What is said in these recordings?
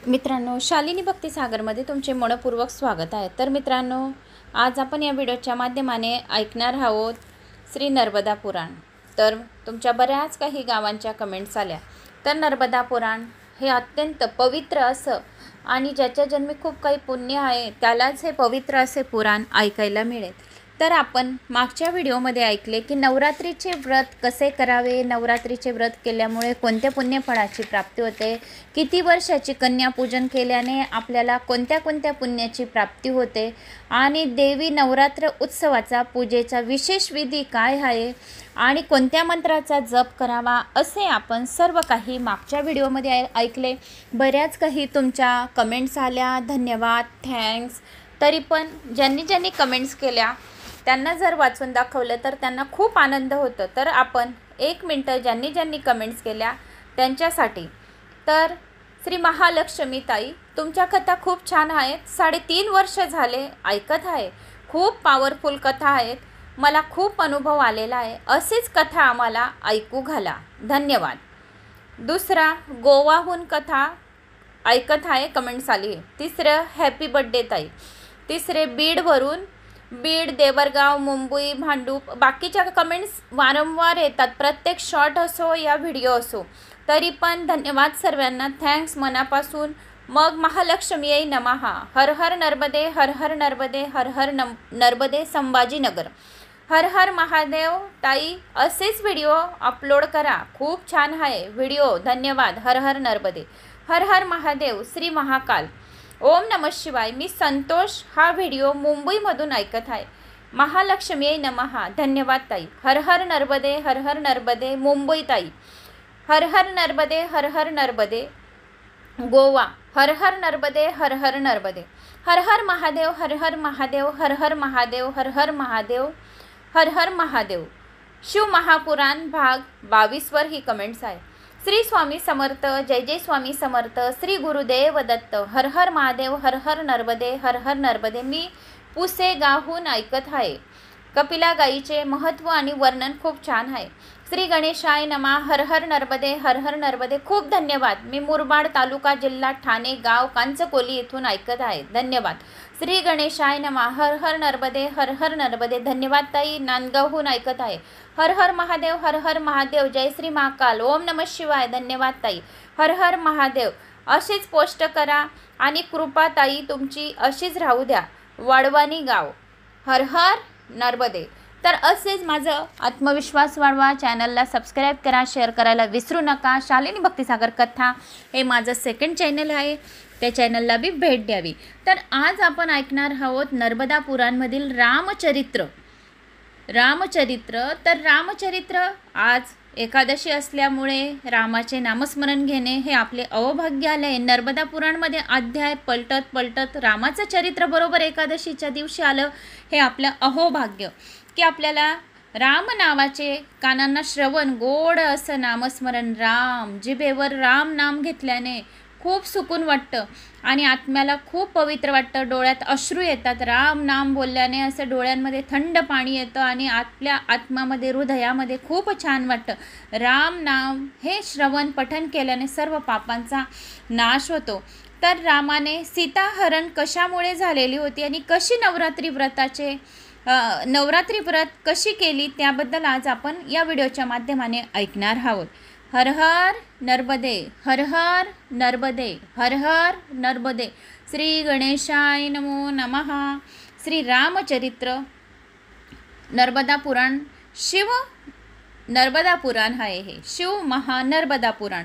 मित्रांनो, शालिनी भक्तिसागरमध्ये तुमचे मनपूर्वक स्वागत आहे। तर मित्रांनो, आज आपण या व्हिडिओच्या माध्यमाने ऐकणार आहोत श्री नर्मदा पुराण। तर तुमच्या बऱ्याच काही गावांच्या कमेंट्स आल्या। तर नर्मदा पुराण हे अत्यंत पवित्र असं आणि ज्याच्या जन्मी खूप काही पुण्य आहे त्यालाच हे पवित्र असे पुराण ऐकायला मिळेल। तर आपण मागच्या व्हिडिओमध्ये ऐकले की नवरात्रीचे व्रत कसे करावे, नवरात्रीचे व्रत केल्यामुळे कोणत्या पुण्यफळाची प्राप्ती होते, किती वर्षाची कन्या पूजन केल्याने आपल्याला कोणत्या कोणत्या पुण्याची प्राप्ती होते आणि देवी नवरात्र उत्सवाचा पूजेचा विशेष विधी काय आहे आणि कोणत्या मंत्राचा जप करावा असे आपण सर्व काही मागच्या व्हिडिओमध्ये ऐकले। बऱ्याच काही तुमच्या कमेंट्स आल्या, धन्यवाद, थँक्स। तरी पण ज्यांनी कमेंट्स केल्या त्यांना जर वाचून दाखवलं तर त्यांना खूप आनंद होतो। तर आपण 1 मिनिट ज्यांनी कमेंट्स केल्या त्यांच्यासाठी। तर श्री महालक्ष्मी ताई, तुमच्या कथा खूप छान आहेत, 3.5 वर्ष झाले ऐकत आहे, खूप पॉवरफुल कथा आहेत, मला खूप अनुभव आलेला आहे, अशीच कथा आम्हाला ऐकू घाला, धन्यवाद। दुसरा, गोवाहून कथा ऐकत आहे, कमेंट्स आली आहे। तिसरं, हॅपी बर्थडे ताई। तिसरे, बीडवरून, बीड, देवरगाव, मुंबई, भांडूप, बाकीच्या कमेंट्स वारंवार येतात, प्रत्येक शॉर्ट असो या व्हिडिओ असो, तरी पण धन्यवाद सर्वांना, थँक्स मनापासून। मग महालक्ष्मी नमः, हर हर नर्मदे, हर हर नर्मदे, हर हर नर्मदे, संभाजीनगर, हर हर महादेव ताई, असेच व्हिडिओ अपलोड करा, खूप छान आहे व्हिडिओ, धन्यवाद, हर हर नर्मदे, हर हर महादेव, श्री महाकाल, ओम नमः शिवाय। मी संतोष हा व्हिडिओ मुंबईमधून ऐकत आहे, महालक्ष्मी नमः, धन्यवाद ताई, हर हर नर्मदे, हर हर नर्मदे, मुंबई ताई, हर हर नर्मदे, हर हर नर्मदे, गोवा, हर हर नर्मदे, हर हर नर्मदे, हर हर महादेव, हर हर महादेव, हर हर महादेव, हर हर महादेव, हर हर महादेव। शिव महापुराण भाग 22 वर ही कमेंट्स आहे। श्री स्वामी समर्थ, जय जय स्वामी समर्थ, श्री गुरुदेव दत्त, हर हर महादेव, हर हर नर्मदे, हर हर नर्मदे। मी पुसेगावहून ऐकत आहे, कपिला गाईचे महत्त्व आणि वर्णन खूप छान आहे। श्री गणेशाय नमः, हर हर नर्मदे, हर हर नर्मदे, खूप धन्यवाद। मी मुरबाड तालुका, जिल्हा ठाणे, गाव कांचकोली येथून ऐकत आहे, धन्यवाद। श्री गणेशाय नमः, हर हर नर्मदे, हर हर नर्मदे, धन्यवाद ताई, नांदगावहून ऐकत आहे, हर हर महादेव, हर हर महादेव, जय श्री महाकाल, ओम नमः शिवाय, धन्यवाद ताई, हर हर महादेव। अशीच पोस्ट करा आणि कृपा ताई तुमची अशीच राहू द्या, वाडवानी गाव, हर हर नर्मदे। तर असेच माझं आत्मविश्वास वाढवा, चॅनलला सबस्क्राईब करा, शेअर करायला विसरू नका। शालिनी भक्तिसागर कथा हे माझं सेकंड चॅनल आहे, त्या चॅनलला बी भेट द्यावी। तर आज आपण ऐकणार आहोत नर्मदा पुराणमधील रामचरित्र। तर रामचरित्र, आज एकादशी असल्यामुळे रामाचे नामस्मरण घेणे हे आपले अवभाग्य आले। नर्मदा पुराणमध्ये अध्याय पलटत रामाचं चरित्र बरोबर एकादशीच्या दिवशी आलं, हे आपलं अहोभाग्य की आपल्याला राम नावाचे कानांना श्रवण, गोड असं नामस्मरण, राम, जिभेवर राम नाम घेतल्याने खूप सुकून वाटतं आणि आत्म्याला खूप पवित्र वाटतं, डोळ्यात अश्रू येतात, राम नाम बोलल्याने असं डोळ्यांमध्ये थंड पाणी येतं आणि आपल्या आत्म्यामध्ये, हृदयामध्ये खूप छान वाटतं। राम नाम हे श्रवण पठन केल्याने सर्व पापांचा नाश होतो। तर रामाने सीताहरण कशामुळे झालेली होती आणि कशी नवरात्री व्रत कशी केली त्याबद्दल आज आपण या व्हिडिओच्या माध्यमाने ऐकणार आहोत। हर हर नर्मदे, हर हर नर्मदे, हर हर नर्मदे, श्री गणेशाय नमो नमः। श्री रामचरित्र नर्मदा पुराण, शिव नर्मदा पुराण आहे हे, शिव महानर्मदा पुराण।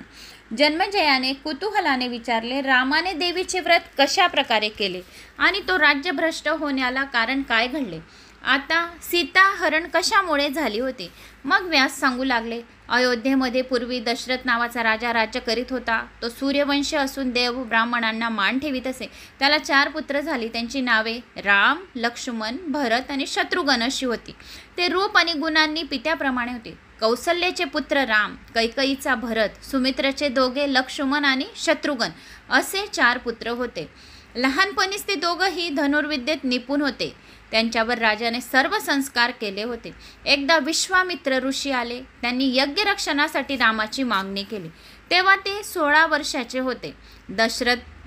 जन्मजयाने कुतूहलाने विचारले, रामाने देवीचे व्रत कशा प्रकारे केले आणि तो राज्यभ्रष्ट होण्याला कारण काय घडले, आता सीताहरण कशामुळे झाली होती। मग व्यास सांगू लागले, अयोध्येमध्ये पूर्वी दशरथ नावाचा राजा राज्य करीत होता, तो सूर्यवंशी असून देव ब्राह्मणांना मान ठेवीत असे। त्याला 4 पुत्र झाली, त्यांची नावे राम, लक्ष्मण, भरत आणि शत्रुघ्न अशी होती। ते रूप आणि गुणांनी पित्याप्रमाणे होते। कौसल्याचे पुत्र राम, कैकईचा भरत, सुमित्राचे दोघे लक्ष्मण आणि शत्रुघ्न असे 4 पुत्र होते। लहानपणीच ते दोघंही धनुर्विद्येत निपुण होते, त्यांच्यावर राजाने सर्व संस्कार केले होते। एकदा विश्वामित्र ऋषी आले, त्यांनी यज्ञ रक्षणासाठी रामाची मागणी केली। तेव्हा ते 16 वर्षाचे होते.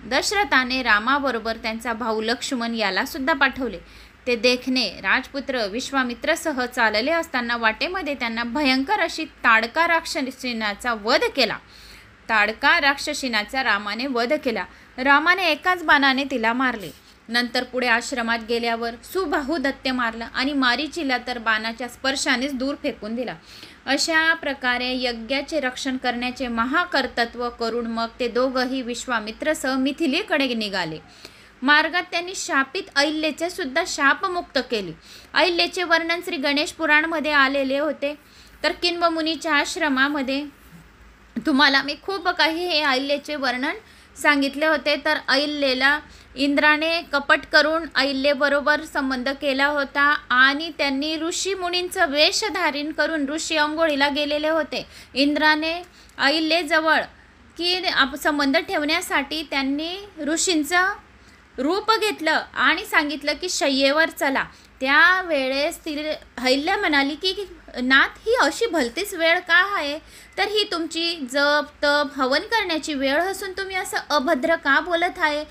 दशरथाने रामाबरोबर त्यांचा भाऊ लक्ष्मण याला सुद्धा पाठवले. ते देखणे राजपुत्र विश्वामित्रसह चालले असताना वाटेमध्ये त्यांना भयंकर अशी ताडका राक्षसीनाचा वध केला. ताडका राक्षसीनाचा रामाने वध केला. रामाने एकाच बाणाने तिला मारले. नंतर पुढे आश्रमात गेल्यावर सुबाहू दैत्य मारला आणि मारीचीला तर बाणाच्या स्पर्शानेच दूर फेकून दिला. अशा प्रकारे यज्ञाचे रक्षण करण्याचे महाकर्तृत्व करून मग ते दोघंही विश्वामित्रसह मिथिलेकडे निघाले. मार्गात त्यांनी शापित अहिल्याचे सुद्धा शापमुक्त केले. अहिल्याचे वर्णन श्री गणेश पुराणमध्ये आलेले होते. तर किंब मुनीच्या आश्रमामध्ये तुम्हाला मी खूप काही हे अहिल्याचे वर्णन सांगितले होते. तर अहिल्याला इंद्राने कपट करून अहिल्याबरोबर संबंध केला होता आणि त्यांनी ऋषी मुनींचं वेश धारण करून ऋषी अंघोळीला गेलेले होते. इंद्राने अहिल्याजवळ की संबंध ठेवण्यासाठी त्यांनी ऋषींचं रूप घेतलं आणि सांगितलं की शय्येवर चला. त्यावेळेस ती अहिल्या म्हणाली की नाथ, ही अशी भलतीच वेळ का आहे? तर ही तुमची जप तप हवन करण्याची वेळ असून तुम्ही असं अभद्र का बोलत आहे?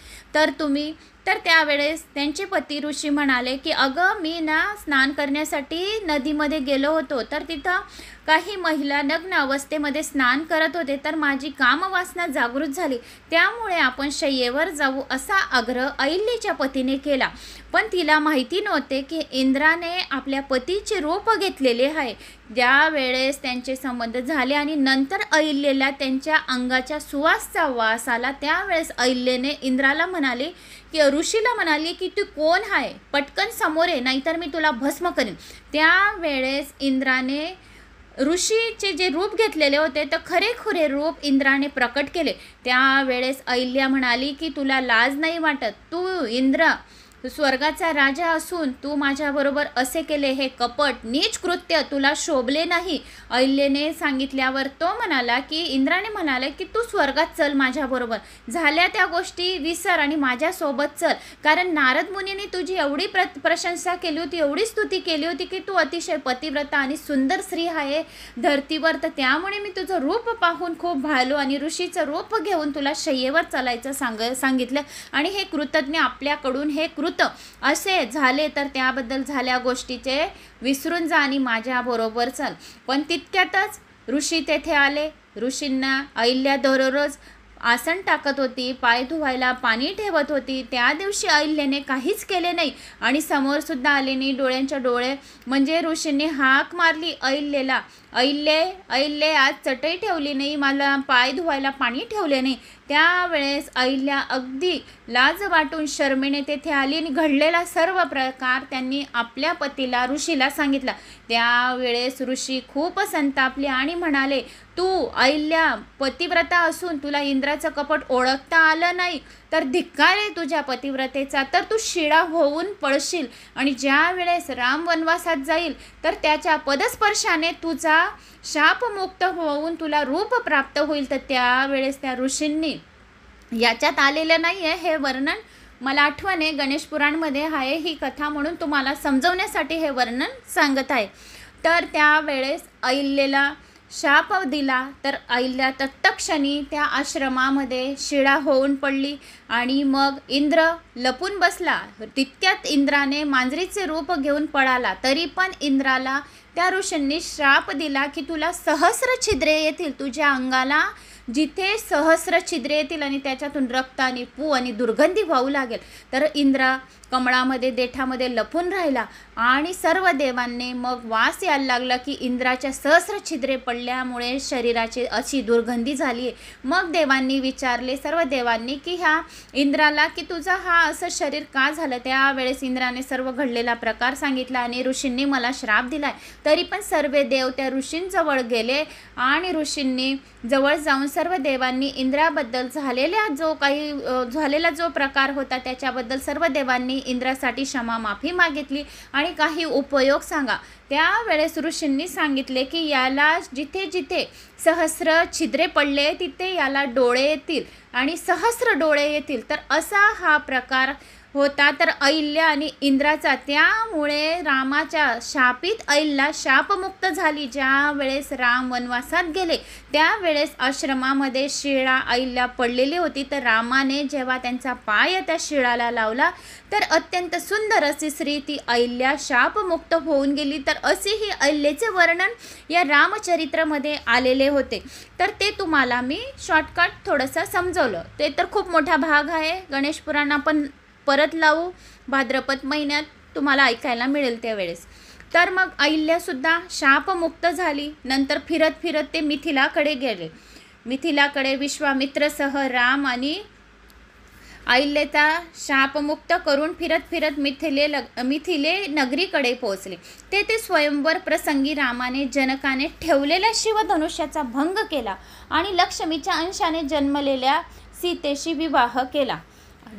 तर त्यावेळेस त्यांचे पती ऋषी म्हणाले की अगं, मी ना स्नान करण्यासाठी नदीमध्ये गेलो होतो. तर तिथं काही महिला नग्न अवस्थेमध्ये स्नान करत होते. तर माझी कामवासना जागृत झाली. त्यामुळे आपण शय्येवर जाऊ असा आग्रह अहिल्याच्या पतीने केला. पण तिला माहिती नव्हते की इंद्राने आपल्या पतीचे रूप घेतलेले आहे. ज्यावेळेस त्यांचे संबंध झाले आणि नंतर अहिल्याला त्यांच्या अंगाच्या सुवासचा वास आला, त्यावेळेस अहिल्याने इंद्राला म्हणाले की ऋषीला म्हणाली की तू कोण आहे? पटकन समोर ये, नाहीतर मी तुला भस्म करेन. त्यावेळेस इंद्राने ऋषीचे जे रूप घेतलेले होते तर खरेखुरे रूप इंद्राने प्रकट केले. त्यावेळेस अहिल्या म्हणाली की तुला लाज नाही वाटत? तू इंद्र स्वर्गाचा राजा असून तू माझ्याबरोबर असे केले, हे कपट नीच कृत्य तुला शोभले नाही. अहिल्याने सांगितल्यावर तो म्हणाला की इंद्राने म्हणाले की तू स्वर्गात चल माझ्याबरोबर. झाल्या त्या गोष्टी विसर आणि माझ्यासोबत चल. कारण नारद मुनीने तुझी एवढी प्रशंसा केली होती, एवढी स्तुती केली होती की तू अतिशय पतिव्रता आणि सुंदर स्त्री आहे धरतीवर. तर त्यामुळे मी तुझं रूप पाहून खूप भालो आणि ऋषीचं रूप घेऊन तुला शय्येवर चालायचं सांगितलं. आणि हे कृतज्ञ आपल्याकडून हे असे झाले, तर त्याबद्दल झाल्या गोष्टीचे विसरून जा आणि माझ्याबरोबर चल. पण तितक्यातच ऋषी तेथे आले. ऋषींना अहिल्या दररोज आसन टाकत होती, पाय धुवायला पाणी ठेवत होती. त्या दिवशी अहिल्याने काहीच केले नाही आणि समोर सुद्धा आले नाही. डोळ्यांच्या डोळे म्हणजे ऋषींनी हाक मारली अहिल्याला, अहिल्ये आज चटई ठेवली नाही, मला पाय धुवायला पाणी ठेवले नाही. त्यावेळेस अहिल्या अगदी लाज वाटून शर्मेने तेथे आली आणि घडलेला सर्व प्रकार त्यांनी आपल्या पतीला ऋषीला सांगितला. त्यावेळेस ऋषी खूप संतापले आणि म्हणाले, तू अहिल्या पतिव्रता असून तुला इंद्राचं कपट ओळखता आलं नाही, तर धिक्कार आहे तुझ्या पतिव्रतेचा. तर तू शिळा होऊन पडशील आणि ज्या वेळेस राम वनवासात जाईल तर त्याच्या पदस्पर्शाने तुझा शापमुक्त होऊन तुला रूप प्राप्त होईल. तर त्यावेळेस त्या ऋषींनी याच्यात आलेलं नाही आहे हे वर्णन, मला आठवण आहे गणेश पुराणमध्ये आहे ही कथा, म्हणून तुम्हाला समजवण्यासाठी हे वर्णन सांगत आहे. तर त्यावेळेस अहिल्याला शाप दिला. तर अहिल्या तत्क्षणी त्या आश्रमामध्ये शिळा होऊन पडली आणि मग इंद्र लपून बसला. तितक्यात इंद्राने मांजरीचे रूप घेऊन पळाला. तरी पण इंद्राला त्या ऋषींनी श्राप दिला की तुला सहस्र छिद्रे येतील, तुझ्या अंगाला जिथे सहस्र छिद्रे येतील आणि त्याच्यातून रक्त आणि पू आणि दुर्गंधी वाहू लागेल. तर इंद्र कमळामध्ये देठामध्ये लपून राहिला आणि सर्व देवांनी मग वास यायला लागला की इंद्राच्या सहस्र छिद्रे पडल्यामुळे शरीराची अशी दुर्गंधी झाली. मग देवांनी विचारले, सर्व देवांनी की ह्या इंद्राला की तुझं हा असं शरीर का झालं. त्यावेळेस इंद्राने सर्व घडलेला प्रकार सांगितला आणि ऋषींनी मला श्राप दिलाय. तरी पण सर्व देव त्या ऋषींजवळ गेले आणि ऋषींनी जवळ जाऊन सर्व देवांनी इंद्राबद्दल झालेला जो प्रकार होता त्याच्याबद्दल सर्व देवांनी इंद्रासाठी क्षमा माफी मागितली आणि काही उपयोग सांगा. त्यावेळेस ऋषींनी सांगितले की याला जिथे जिथे सहस्र छिद्रे पडले तिथे याला डोळे येतील, आणि सहस्र डोळे येतील, तर असा हा प्रकार होता. तर अहिल्या आणि इंद्राचा, त्यामुळे रामाच्या शापित अहिल्या शापमुक्त झाली. ज्या वेळेस राम वनवासात गेले त्यावेळेस आश्रमामध्ये शिळा अहिल्या पडलेली होती. तर रामाने जेव्हा त्यांचा पाय त्या शिळाला लावला तर अत्यंत सुंदर अशी स्त्री ती अहिल्या शापमुक्त होऊन गेली. तर असे ही अहिल्याचे वर्णन या रामचरित्रामध्ये आलेले होते. तर ते तुम्हाला मी शॉर्टकट थोडंसं समजवलं. ते तर खूप मोठा भाग आहे. गणेश पुराण आपण परत लावू भाद्रपद महिन्यात, तुम्हाला ऐकायला मिळेल त्यावेळेस. तर मग अहिल्यासुद्धा शापमुक्त झाली. नंतर फिरत फिरत ते मिथिलाकडे गेले. मिथिलाकडे विश्वामित्रसह राम आणि अहिल्याचा शापमुक्त करून फिरत फिरत मिथिले नगरीकडे पोहोचले. ते स्वयंवर प्रसंगी रामाने जनकाने ठेवलेल्या शिवधनुष्याचा भंग केला आणि लक्ष्मीच्या अंशाने जन्मलेल्या सीतेशी विवाह केला.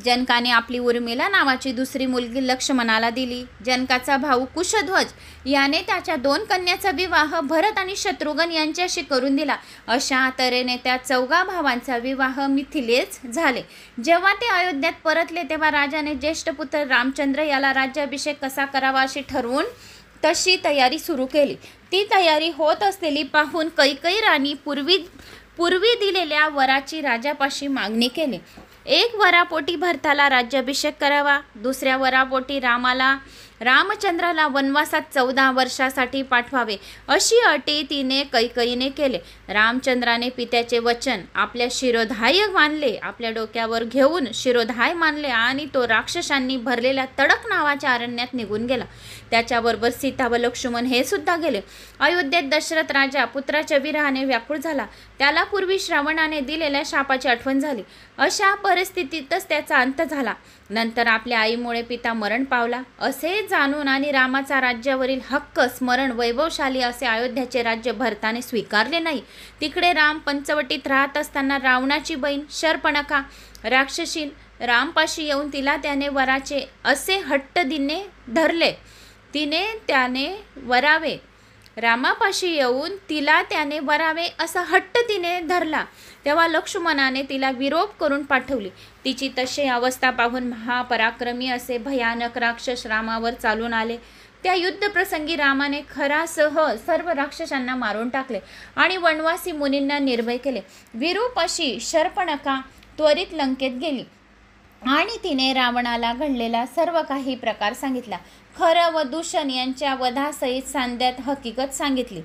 जनकाने आपली उर्मिला नावाची दुसरी मुलगी लक्ष्मणाला दिली. जनकाचा भाऊ कुशध्वज याने त्याच्या 2 कन्याचा विवाह भरत आणि शत्रुघ्न यांच्याशी करून दिला. अशा तऱ्हेने त्या 4 भावांचा विवाह मिथिलेच झाले. जेव्हा ते अयोध्यात परतले तेव्हा राजाने ज्येष्ठ पुत्र रामचंद्र याला राज्याभिषेक कसा करावा अशी ठरवून तशी तयारी सुरू केली. ती तयारी होत असलेली पाहून कैकेयी राणी पूर्वी दिलेल्या वराची राजापाशी मागणी केली. एक वरापोटी भरताला राज्याभिषेक करावा, दुसऱ्या वरापोटी रामचंद्राला वनवासात 14 वर्षासाठी पाठवावे, अशी अटी तिने कैकेयीने केले. रामचंद्राने पित्याचे वचन आपल्या शिरोधाय मानले, आपल्या डोक्यावर घेऊन शिरोधाय मानले आणि तो राक्षसांनी भरलेल्या तडक नावाच्या अरण्यात निघून गेला. त्याच्याबरोबर सीता व लक्ष्मण हे सुद्धा गेले. अयोध्येत दशरथ राजा पुत्राच्या विरहाने व्याकुळ झाला. त्याला पूर्वी श्रावणाने दिलेल्या शापाची आठवण झाली. अशा परिस्थितीतच त्याचा अंत झाला. नंतर आपल्या आईमुळे पिता मरण पावला असे जाणून आणि रामाचा राज्यावरील हक्क स्मरण वैभवशाली असे अयोध्याचे राज्य भरताने स्वीकारले नाही. तिकडे राम पंचवटीत राहत असताना रावणाची बहीण शर्पणखा राक्षसीन रामपाशी येऊन तिला त्याने वराचे असे हट्ट धरले. त्याने वरावे रामापाशी येऊन तिला त्याने वरावे असा हट्ट तिने धरला. तेव्हा लक्ष्मणाने तिला विरोप करून पाठवली. तिची तशी अवस्था पाहून महापराक्रमी असे भयानक राक्षस रामावर चालून आले. त्या युद्धप्रसंगी रामाने खरासह सर्व राक्षसांना मारून टाकले आणि वनवासी मुनींना निर्भय केले. विरूप अशी शर्पणखा त्वरित लंकेत गेली आणि तिने रावणाला घडलेला सर्व काही प्रकार सांगितला. खरं व दूषण यांच्या वधासहित सांध्यात हकीकत सांगितली.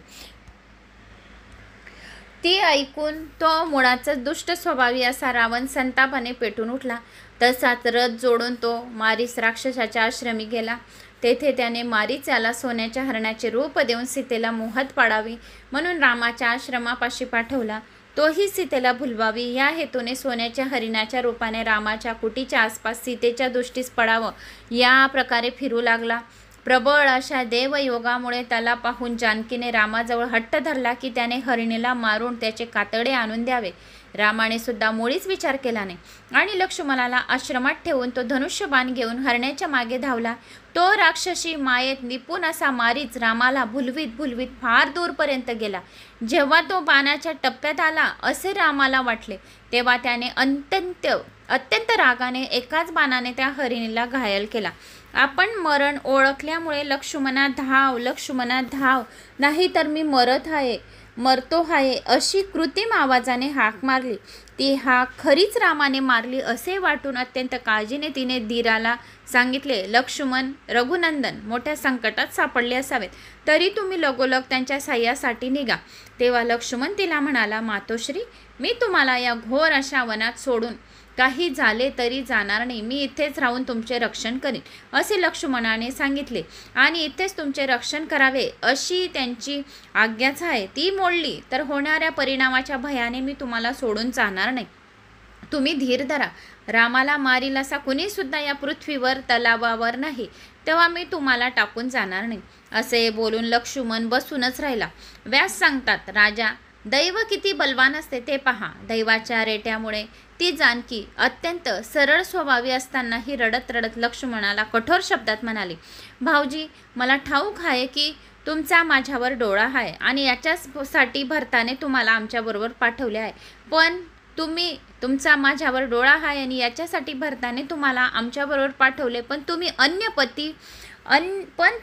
ती ऐकून तो मुळाचा दुष्ट स्वभावी असा रावण संतापाने पेटून उठला. तसाच रथ जोडून तो मारीस राक्षसाच्या आश्रमी गेला. तेथे त्याने मारीच याला सोन्याच्या हरणाचे रूप देऊन सीतेला मोहात पाडावी म्हणून रामाच्या आश्रमापाशी पाठवला. तोही सीतेला भुलवावी या हेतूने सोन्याच्या हरिणाच्या रूपाने रामाच्या कुटीच्या आसपास सीतेच्या दृष्टीस पडावं या प्रकारे फिरू लागला. प्रबळ अशा देवयोगामुळे त्याला पाहून जानकीने रामाजवळ हट्ट धरला की त्याने हरिणीला मारून त्याचे कातडे आणून द्यावे. रामाने सुद्धा मुळीच विचार केला नाही आणि लक्ष्मणाला आश्रमात ठेवून तो धनुष्यबाण घेऊन हरण्याच्या मागे धावला. तो राक्षसी मायेत निपुण असा मारीच रामाला भुलवीत फार दूरपर्यंत गेला. जेव्हा तो बाणाच्या टप्प्यात आला असे रामाला वाटले तेव्हा त्याने अत्यंत रागाने एकाच बाणाने त्या हरिणीला घायल केला. आपण मरण ओळखल्यामुळे लक्ष्मणा धाव नाही तर मी मरतो आहे अशी कृत्रिम आवाजाने हाक मारली. ती हाक खरीच रामाने मारली असे वाटून अत्यंत काळजीने तिने धीराला सांगितले, लक्ष्मण रघुनंदन मोठ्या संकटात सापडले असावेत, तरी तुम्ही लगोलग त्यांच्या साह्यासाठी निघा. तेव्हा लक्ष्मण तिला म्हणाला, मातोश्री मी तुम्हाला या घोर अशा वनात सोडून काही झाले तरी जाणार नाही. मी इथेच राहून तुमचे रक्षण करीन असे लक्ष्मणाने सांगितले आणि इथेच तुमचे रक्षण करावे अशी त्यांची आज्ञाच आहे. ती मोडली तर होणाऱ्या परिणामाच्या भयाने मी तुम्हाला सोडून जाणार नाही. तुम्ही धीर धरा. रामाला मारील असा कुणीसुद्धा या पृथ्वीवर तलावावर नाही, तेव्हा मी तुम्हाला टाकून जाणार नाही. असे बोलून लक्ष्मण बसूनच राहिला. व्यास सांगतात, राजा दैव किती बलवान असते ते पहा. दैवाच्या रेट्यामुळे ती जानकी अत्यंत सरळ स्वभावी असतानाही रडत लक्ष्मणाला कठोर शब्दात म्हणाली, भाऊजी मला ठाऊक आहे की तुमचा माझ्यावर डोळा आहे आणि याच्यासाठी भरताने तुम्हाला आमच्याबरोबर पाठवले आहे, पण तुमचा माझ्यावर डोळा आहे आणि याच्यासाठी भरताने तुम्हाला आमच्याबरोबर पाठवले, पण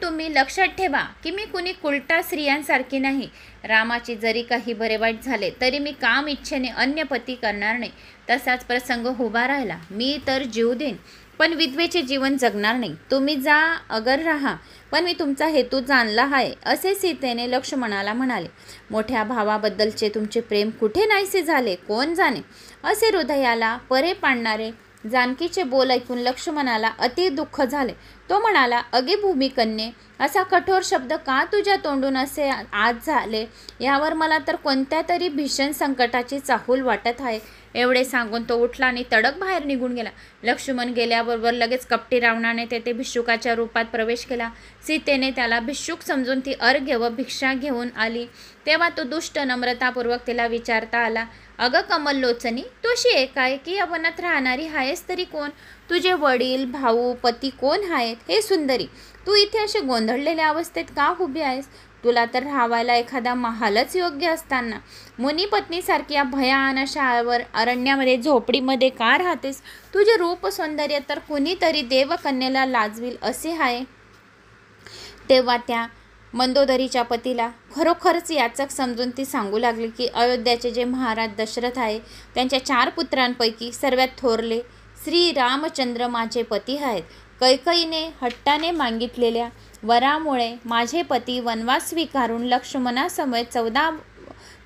तुम्ही लक्षात ठेवा की मी कुणी कुलटा स्त्रियांसारखी नाही. रामाची जरी काही बरे वाईट झाले तरी मी काम इच्छेने अन्य पती करणार नाही. तसाच प्रसंग उभा राहिला. मी तर जीव देईन पण विधवेचे जीवन जगणार नाही. तुम्ही जा अगर राहा, पण मी तुमचा हेतू जाणला आहे, असे सीतेने लक्ष्मणाला म्हणाले. मोठ्या भावाबद्दलचे तुमचे प्रेम कुठे नाहीसे झाले कोण जाणे, असे हृदयाला परे पाडणारे जानकीचे बोल ऐकून लक्ष्मणाला अति दुःख झाले. तो म्हणाला, अगे भूमिकन्ये, असा कठोर शब्द का तुझ्या तोंडून असे आज झाले? यावर मला तर कोणत्या तरी भीषण संकटाची चाहूल वाटत आहे. एवढे सांगून तो उठला आणि तडक बाहेर निघून गेला. लक्ष्मण गेल्याबरोबर लगेच कपटी रावणाने तेथे भिक्षुकाच्या रूपात प्रवेश केला. सीतेने त्याला भिक्षुक समजून ती अर्घ्य व भिक्षा घेऊन आली. तेव्हा तो दुष्ट नम्रतापूर्वक तिला विचारता आला, अगं कमललोचनी, तू अशी एकाएकी यवनात राहणारी आहेस तरी कोण? तुझे वडील, भाऊ, पती कोण आहेत? हे सुंदरी, तू इथे असे गोंधळलेल्या अवस्थेत का उभी आहेस? तुला तर राहावायला एखादा महालच योग्य असताना मुनिपत्नीसारखी या भयान अशावर अरण्यामध्ये झोपडीमध्ये का राहतेस? तुझे रूप सौंदर्य तर कुणीतरी देवकन्येला लाजविल असे आहे. तेव्हा त्या मंदोदरीच्या पतीला खरोखरच याचक समजून ती सांगू लागली की अयोध्याचे जे महाराज दशरथ आहे त्यांच्या 4 पुत्रांपैकी सर्वात थोरले श्री रामचंद्र माझे पती आहेत. कैकईने हट्टाने मागितलेल्या वरामुळे माझे पती वनवास स्वीकारून लक्ष्मणासमवेत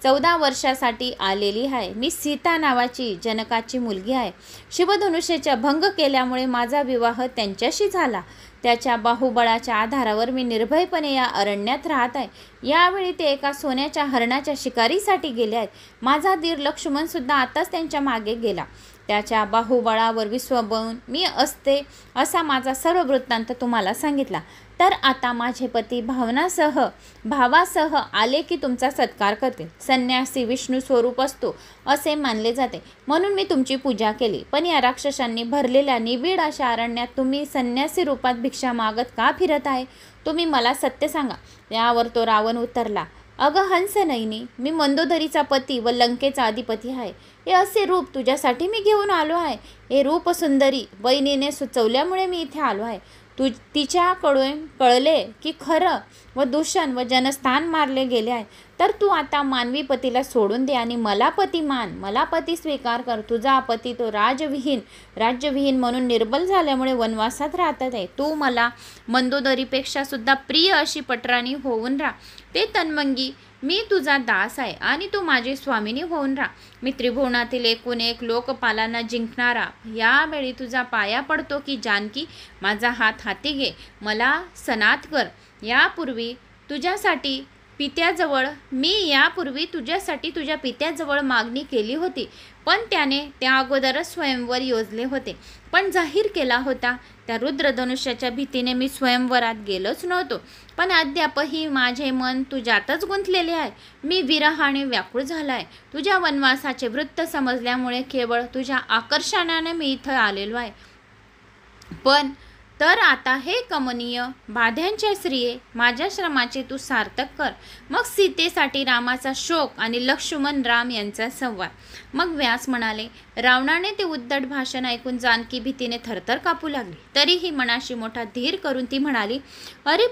14 वर्षासाठी आलेली आहे. मी सीता नावाची जनकाची मुलगी आहे. शिवधनुष्याचा भंग केल्यामुळे माझा विवाह त्यांच्याशी झाला. त्याच्या बाहुबळाच्या आधारावर मी निर्भयपणे या अरण्यात राहत आहे. यावेळी ते एका सोन्याच्या हरणाच्या शिकारीसाठी गेले आहेत. माझा धीर लक्ष्मण सुद्धा आताच त्यांच्या मागे गेला. त्याच्या बाहुबळावर विश्वंभून मी असते असा माझा सर्व वृत्तांत तुम्हाला सांगितला. तर आता माझे पती भावासह आले की तुमचा सत्कार करतील. संन्यासी विष्णू स्वरूप असतो असे मानले जाते, म्हणून मी तुमची पूजा केली. पण या राक्षसांनी भरलेल्या निबिड अशा अरण्यात तुम्ही संन्यासी रूपात भिक्षा मागत का फिरत आहे? तुम्ही मला सत्य सांगा. यावर तो रावण उतरला, अगं हंसनयनी, मी मंदोदरीचा पती व लंकेचा अधिपती आहे. हे असे रूप तुझ्यासाठी मी घेऊन आलो आहे. हे रूप सुंदरी बहिणीने सुचवल्यामुळे मी इथे आलो आहे. तिच्याकडून कळले की खरं व दूषण व जनस्थान मारले गेले आहे. तर तू आता मानवी पतीला सोडून दे आणि मला पती मान, मला पती स्वीकार कर. तुझा पती तो राज्यविहीन म्हणून निर्बल झाल्यामुळे वनवासात राहत आहे. तू मला मंदोदरीपेक्षा सुद्धा प्रिय अशी पटराणी होऊन राहा. ते तन्मंगी मी तुझा दास आहे आणि तू माझी स्वामिनी होऊन राहा. मी त्रिभुवनातील एकूण एक लोकपालांना जिंकणारा. यावेळी तुझा पाया पडतो की जानकी, माझा हात हाती घे, मला सनात कर. यापूर्वी तुझ्यासाठी तुझ्या पित्याजवळ मागणी केली होती, पण त्याने त्या अगोदरच स्वयंवर योजले होते, पण जाहीर केला होता. त्या रुद्रधनुष्याच्या भीतीने मी स्वयंवरात गेलोच नव्हतो. पण अद्यापही माझे मन तुझ्यातच गुंतलेले आहे. मी विरहाने व्याकुळ झाला आहे. तुझ्या वनवासाचे वृत्त समजल्यामुळे केवळ तुझ्या आकर्षणाने मी इथं आलेलो आहे. पण तर आता हे कमनीय बाध्यांच्या स्त्रिये, माझ्या श्रमाचे तू सार्थक कर. मग सीतेसाठी रामाचा शोक आणि लक्ष्मण राम यांचा संवाद. मग व्यास म्हणाले, रावणाने ते उद्धट भाषण ऐकून जानकी भीतीने थरथर कापू लागली. तरीही मनाशी मोठा धीर करून ती म्हणाली, अरे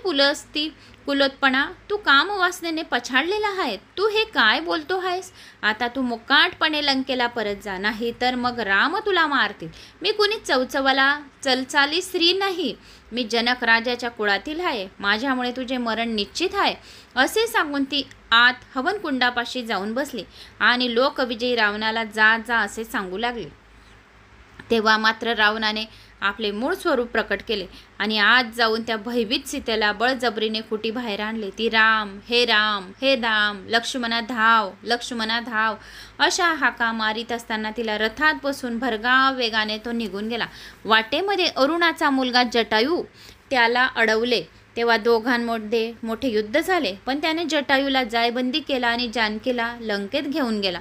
कुलोत्पणा, तू कामवासनेने पछाडलेला आहे. तू हे काय बोलतो आहेस? आता तू मुकाटपणे लंकेला परत जा, नाही तर मग राम तुला मारतील. मी कुणी चलचाली स्त्री नाही. मी जनक राजाच्या कुळातील आहे. माझ्यामुळे तुझे मरण निश्चित आहे. असे सांगून ती आत हवनकुंडापाशी जाऊन बसली आणि लोकविजयी रावणाला जा जा असे सांगू लागली. तेव्हा मात्र रावणाने आपले मूळ स्वरूप प्रकट केले आणि आत जाऊन त्या भयभीत सीतेला बळजबरीने कुटी बाहेर आणले. ती राम, हे राम, हे राम, लक्ष्मणा धाव, लक्ष्मणा धाव अशा हाका मारित असताना तिला रथात बसून भरगाव वेगाने तो निघून गेला. वाटेमध्ये अरुणाचा मुलगा जटायू त्याला अडवले. तेव्हा दोघांमध्ये मोठे युद्ध झाले, पण त्याने जटायूला जायबंदी केला आणि जानकीला लंकेत घेऊन गेला.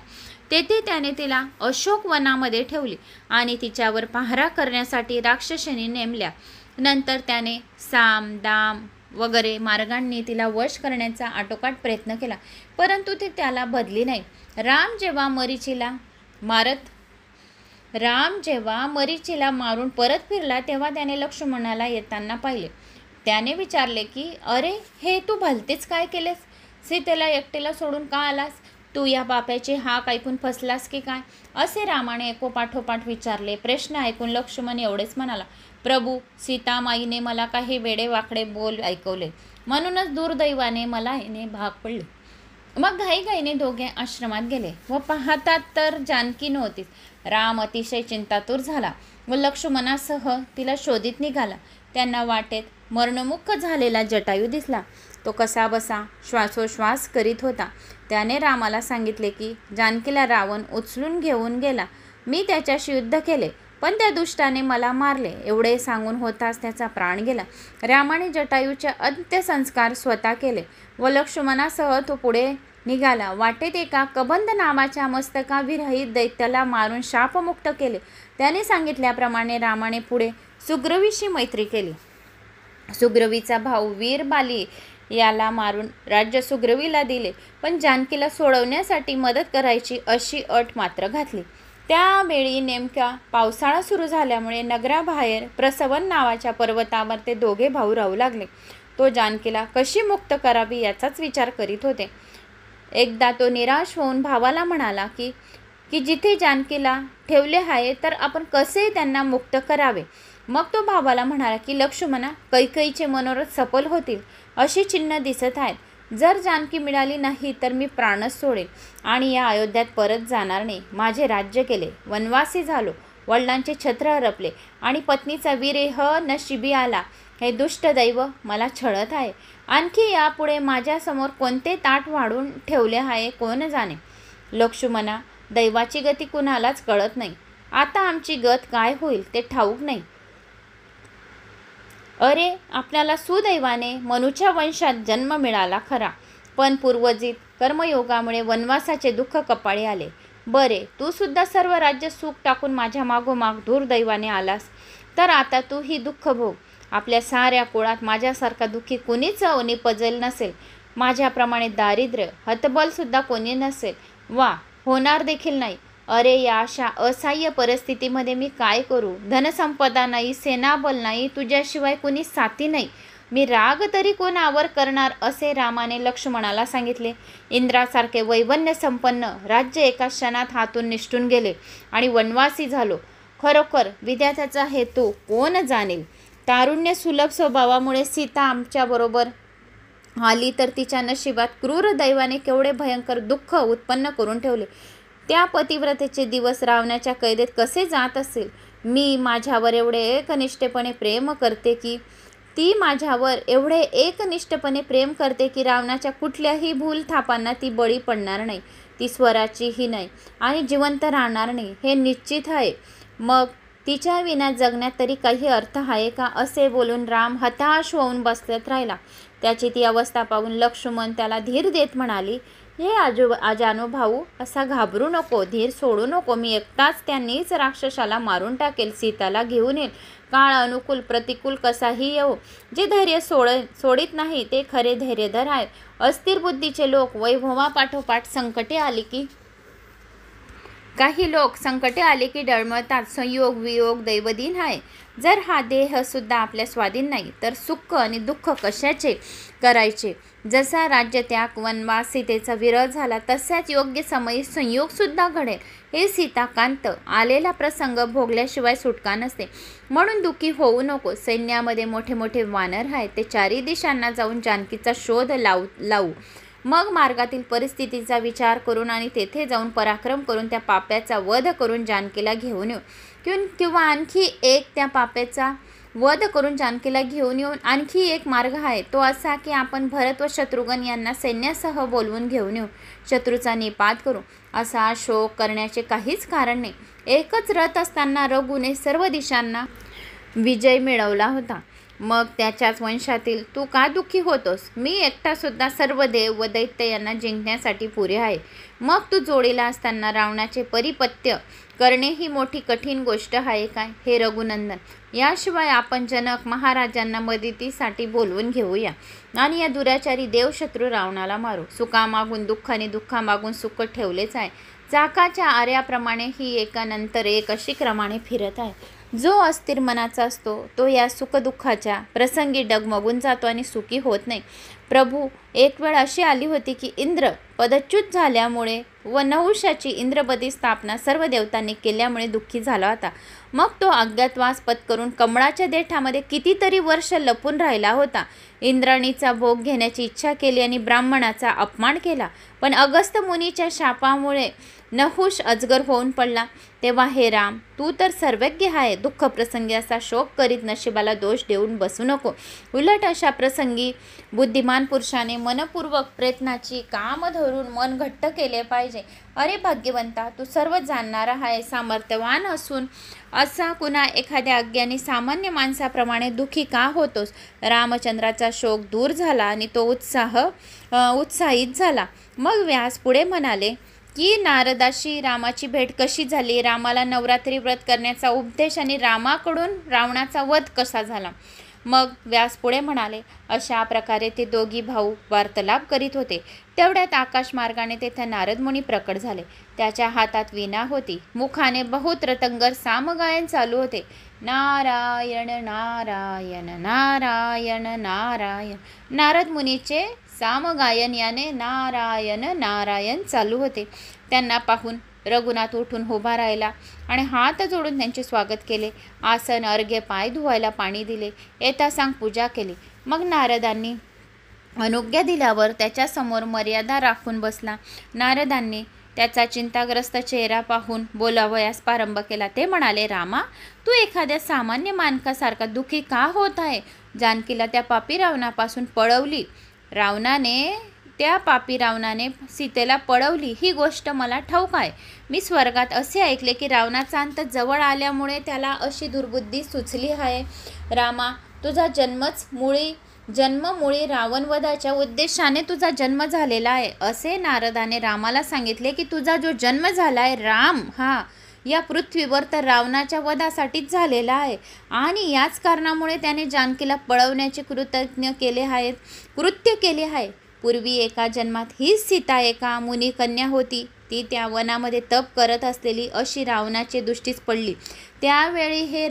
तेथे त्याने तिला अशोक वनामध्ये ठेवली आणि तिच्यावर पहारा करण्यासाठी राक्षसींनी नेमल्या. नंतर त्याने साम, दाम वगैरे मार्गांनी तिला वश करण्याचा आटोकाट प्रयत्न केला, परंतु ते त्याला बदली नाही. राम जेव्हा मरीचीला मारत राम जेव्हा मरीचीला मारून परत फिरला तेव्हा त्याने लक्ष्मणाला येताना पाहिले. त्याने विचारले की अरे, हे तू भलतेच काय केलेस? सीतेला एकटीला सोडून का आलास? तू या बाप्याची हाक ऐकून फसलास की काय? असे रामाने एकोपाठोपाठ विचारले. प्रश्न ऐकून लक्ष्मण एवढेच म्हणाला, प्रभू, सीतामाईने मला काही वेडे वाकडे बोल ऐकवले, म्हणूनच दुर्दैवाने मला येणे भाग पडले. मग घाईघाईने दोघे आश्रमात गेले व पाहतात तर जानकी नव्हतीच. राम अतिशय चिंतातूर झाला व लक्ष्मणासह तिला शोधित निघाला. त्यांना वाटेत मरणमुख झालेला जटायू दिसला. तो कसाबसा श्वासोश्वास करीत होता. त्याने रामाला सांगितले की जानकीला रावण उचलून घेऊन गेला. मी त्याच्याशी युद्ध केले, पण त्या दुष्टाने मला मारले. एवढे सांगून होताच त्याचा प्राण गेला. रामाने जटायूचे अंत्यसंस्कार स्वतः केले व लक्ष्मणासह तो पुढे निघाला. वाटेत एका कबंध नावाच्या मस्तकाविरहित दैत्याला मारून शापमुक्त केले. त्याने सांगितल्याप्रमाणे रामाने पुढे सुग्रीवाशी मैत्री केली. सुग्रीवाचा भाऊ वीर बाली याला मारून राज्य सुग्रीवाला दिले, पण जानकीला सोडवण्यासाठी मदत करायची अशी अट मात्र घातली. त्यावेळी नेमका पावसाळा सुरू झाल्यामुळे नगराबाहेर प्रसवन नावाच्या पर्वतावर ते दोघे भाऊ राहू लागले. तो जानकीला कशी मुक्त करावी याचाच विचार करीत होते. एकदा तो निराश होऊन भावाला म्हणाला की जिथे जानकीला ठेवले आहे तर आपण कसे त्यांना मुक्त करावे. मग तो भावाला म्हणाला की लक्ष्मणा, कैकेयीचे मनोरथ सफल होतील अशी चिन्ह दिसत आहेत. जर जानकी मिळाली नाही तर मी प्राणच सोडेल आणि या अयोध्यात परत जाणार नाही. माझे राज्य केले, वनवासी झालो, वडिलांचे छत्र हरपले आणि पत्नीचा विरेह नशिबी आला. हे दुष्ट दैव मला छळत आहे. आणखी यापुढे माझ्यासमोर कोणते ताट वाढून ठेवले आहे कोण जाणे. लक्ष्मणा, दैवाची गती कुणालाच कळत नाही. आता आमची गत काय होईल ते ठाऊक नाही. अरे, आपल्याला सुदैवाने मनुच्या वंशात जन्म मिळाला खरा, पण पूर्वजित कर्मयोगामुळे वनवासाचे दुःख कपाळी आले. बरे, तू सुद्धा सर्व राज्य सुख टाकून माझ्या मागोमाग दुर्दैवाने आलास, तर आता तू ही दुःख भोग. आपल्या साऱ्या कुळात माझ्यासारखा दुःखी कुणीच निपजेल नसेल. माझ्याप्रमाणे दारिद्र्य हतबल सुद्धा कोणी नसेल, वा होणार देखील नाही. अरे, या अशा असहाय्य परिस्थितीमध्ये मी काय करू? धनसंपदा नाही, सेनाबल नाही, तुझ्याशिवाय कुणी साथी नाही. मी राग तरी कोणावर करणार, असे रामाने लक्ष्मणाला सांगितले. इंद्रासारखे वैवन्य संपन्न राज्य एका क्षणात हातून निसटून गेले आणि वनवासी झालो. खरोखर विधात्याचा हेतू कोण जाणेल. तारुण्य सुलभ स्वभावामुळे सीता आमच्याबरोबर आली तर तिच्या नशिबात क्रूर दैवाने केवढे भयंकर दुःख उत्पन्न करून ठेवले. त्या पतिव्रतेचे दिवस रावणाच्या कैदेत कसे जात असेल. मी माझ्यावर एवढे एकनिष्ठपणे प्रेम करते की रावणाच्या कुठल्याही भूल थापांना ती बळी पडणार नाही. ती स्वराचीही नाही आणि जिवंत राहणार नाही हे निश्चित आहे. मग तिच्या विना जगण्यात तरी काही अर्थ आहे का? असे बोलून राम हताश होऊन बसत राहिला. त्याची ती अवस्था पाहून लक्ष्मण त्याला धीर देत म्हणाली, हे अजानो भाऊ, असा घाबरू नको, धीर सोडू नको. मी एकटाच त्या नीच राक्षसाला मारून टाकेल, सीताला घेऊन येईल. काळ अनुकूल प्रतिकूल कसाही येवो, जे धैर्य सोडित नाही ते खरे धैर्यधर आहेत. अस्थिर बुद्धीचे लोक वैभवापाठोपाठ काही लोक संकटे आले की डळमळतात. संयोग वियोग दैवदिन आहे. जर हा देह सुद्धा आपल्या स्वाधीन नाही तर सुख आणि दुःख कशाचे करायचे. जसा राज्यत्याग, वनवास, सीतेचा विरह झाला तसाच योग्य समयी संयोग सुद्धा घडेल. हे सीताकांत, आलेला प्रसंग भोगल्याशिवाय सुटका नसते, म्हणून दुःखी होऊ नको. सैन्यामध्ये मोठे मोठे वानर आहेत, ते चारी दिशांना जाऊन जानकीचा शोध लावू. मग मार्गातील परिस्थितीचा विचार करून आणि तेथे जाऊन पराक्रम करून त्या पाप्याचा वध करून जानकीला घेऊन येऊ. किंवा आणखी एक त्या पाप्याचा वध करून जानकीला घेऊन येऊन आणखी एक मार्ग आहे. तो असा की आपण भरत व शत्रुघ्न यांना सैन्यासह बोलवून घेऊन येऊ, शत्रूचा निपात करू. असा शोक करण्याचे काहीच कारण नाही. एकच रथ असताना रघुने सर्व दिशांना विजय मिळवला होता. मग त्याच्याच वंशातील तू का दुःखी होतोस? मी एकटा सुद्धा सर्व देव व दैत्य यांना जिंकण्यासाठी पुरे आहे. मग तू जोडीला असताना रावणाचे परिपत्य करणे ही मोठी कठीण गोष्ट आहे काय? हे रघुनंदन, याशिवाय आपण जनक महाराजांना मदतीसाठी बोलवून घेऊया आणि या दुराचारी देवशत्रू रावणाला मारू. सुखामागून दुःख आणि दुःखामागून सुख ठेवलेच आहे. चाकाच्या आऱ्याप्रमाणे ही एकानंतर एक अशी क्रमाने फिरत आहे. जो अस्थिर मनाचा असतो तो या सुखदुःखाच्या प्रसंगी डगमगून जातो आणि सुखी होत नाही. प्रभू, एक वेळ अशी आली होती की इंद्र पदच्युत झाल्यामुळे व नहुषाची इंद्रपदी स्थापना सर्व देवतांनी केल्यामुळे दुःखी झाला होता. मग तो अज्ञातवास पत्करून कमळाच्या देठामध्ये कितीतरी वर्ष लपून राहिला होता. इंद्राणीचा भोग घेण्याची इच्छा केली आणि ब्राह्मणाचा अपमान केला, पण अगस्त्य मुनीच्या शापामुळे नहुष अजगर होऊन पडला. तेव्हा हे राम, तू तर सर्वज्ञ आहे. दुःख प्रसंगी असा शोक करीत नशिबाला दोष देऊन बसू नको. उलट अशा प्रसंगी बुद्धिमान पुरुषाने मनपूर्वक प्रयत्नाची काम धरून मन घट्ट केले पाहिजे. अरे भाग्यवंता, तू सर्व जाणणारा आहे, सामर्थ्यवान असून असा कुणा एखाद्या अज्ञानी सामान्य माणसाप्रमाणे दुःखी का होतोस? रामचंद्राचा शोक दूर झाला आणि तो उत्साहित झाला. मग व्यास पुढे म्हणाले की नारदाशी रामाची भेट कशी झाली, रामाला नवरात्री व्रत करण्याचा उपदेश आणि रामाकडून रावणाचा वध कसा झाला. मग व्यास पुढे म्हणाले, अशा प्रकारे ते दोघी भाऊ वार्तालाप करीत होते. तेवढ्यात आकाशमार्गाने तेथे नारद मुनी प्रकट झाले. त्याच्या हातात वीणा होती. मुखाने बहुत रतंगर सामगायन चालू होते. नारायण नारायण नारायण नारायण. नारद मुनीचे सामगायन याने नारायण नारायण चालू होते. त्यांना पाहून रघुनाथ उठून उभा राहिला आणि हात जोडून त्यांचे स्वागत केले. आसन, अर्घ्य, पाय धुवायला पाणी दिले. येता सांग पूजा केली. मग नारदांनी अनुज्ञा दिल्यावर त्याच्यासमोर मर्यादा राखून बसला. नारदांनी त्याचा चिंताग्रस्त चेहरा पाहून बोलावयास प्रारंभ केला. ते म्हणाले, रामा, तू एखाद्या सामान्य माणसासारखा दुःखी का होत आहे? जानकीला त्या पापी रावणापासून पळवली. त्या पापी रावणाने सीतेला पळवली ही गोष्ट मला ठाऊक आहे. मी स्वर्गात असे ऐकले की रावणाचा अंत जवळ आल्यामुळे त्याला अशी दुर्बुद्धी सुचली आहे. रामा, तुझा जन्ममुळी रावणवधाच्या उद्देशाने तुझा जन्म झालेला आहे. असे नारदाने रामाला सांगितले की तुझा जो जन्म झाला आहे राम, हा या पृथ्वीवर तर रावणाच्या वधासाठीच झालेला आहे आणि याच कारणामुळे त्याने जानकीला पळवण्याचे कृत्य केले आहे. पूर्वी एका जन्मात हीच सीता एका मुनी कन्या होती. ती त्या वनामध्ये तप करत असलेली अशी रावणाची दृष्टीस पडली. त्यावेळी हे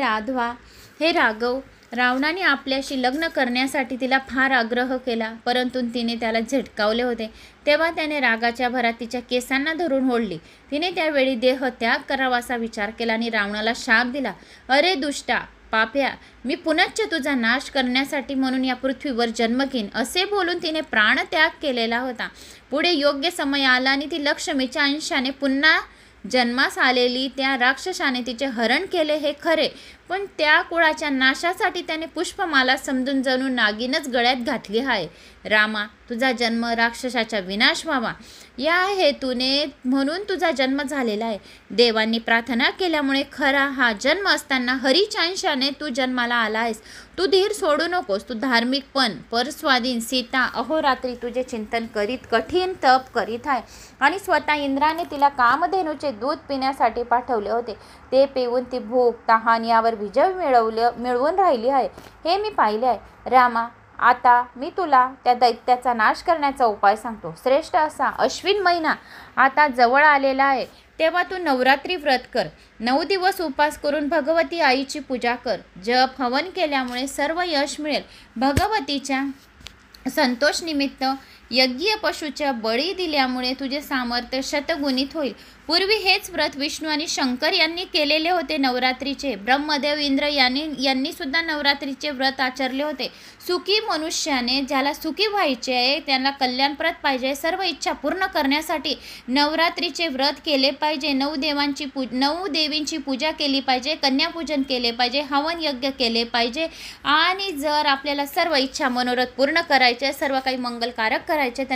राघव, रावणाने आपल्याशी लग्न करण्यासाठी तिला फार आग्रह केला, परंतु तिने त्याला झटकावले होते. तेव्हा त्याने रागाच्या भरात तिच्या केसांना धरून ओढली. तिने त्यावेळी देहत्याग करावा असा विचार केला आणि रावणाला शाप दिला. अरे दुष्टा पाप्या, मी पुनश्च तुझा नाश करण्यासाठी म्हणून या पृथ्वीवर जन्म घेईन, असे बोलून तिने प्राणत्याग केलेला होता. पुढे योग्य समय आला आणि ती लक्ष्मीच्या अंशाने पुन्हा जन्मास आलेली त्या राक्षसाने तिचे हरण केले हे खरे, पण त्या कुळाच्या नाशासाठी त्याने पुष्पमाला समजून जणू नागिनच गळ्यात घातली आहे. रामा, तुझा जन्म राक्षसाचा विनाश व्हावा या हेतूने म्हणून तुझा जन्म झालेला आहे. देवांनी प्रार्थना केल्यामुळे खरा हा जन्म असताना हरीच्या अंशाने तू जन्माला आला आहेस. तू धीर सोडू नकोस. तू धार्मिक पण परस्वाधीन सीता अहोरात्री तुझे चिंतन करीत कठीण तप करीत आहे आणि स्वतः इंद्राने तिला कामधेनूचे दूध पिण्यासाठी पाठवले होते. ते पिऊन ती भूक तहान यावर विजय मिळवून राहिली आहे, हे मी पाहिले आहे. रामा, आता मी तुला त्या दैत्याचा नाश करण्याचा उपाय सांगतो. श्रेष्ठ असा अश्विन महिना आता जवळ आलेला आहे. तेव्हा तू नवरात्री व्रत कर. 9 दिवस उपास करून भगवती आईची पूजा कर. जप हवन केल्यामुळे सर्व यश मिळेल. भगवतीच्या संतोष निमित्त यज्ञ पशूच्या बळी दिल्यामुळे तुझे सामर्थ्य शतगुणित होईल. पूर्वी हेच व्रत विष्णू आणि शंकर यांनी केलेले होते. नवरात्रीचे ब्रह्मदेव इंद्र यांनी सुद्धा नवरात्रीचे व्रत आचरले होते. सुखी मनुष्याने, ज्याला सुखी व्हायचे आहे, त्यांना कल्याणप्रद पाहिजे, सर्व इच्छा पूर्ण करण्यासाठी नवरात्रीचे व्रत केले पाहिजे. 9 देवींची पूजा केली पाहिजे, कन्यापूजन केले पाहिजे, हवन यज्ञ केले पाहिजे आणि जर आपल्याला सर्व इच्छा मनोरथ पूर्ण करायचे, सर्व काही मंगलकारक करायचे तर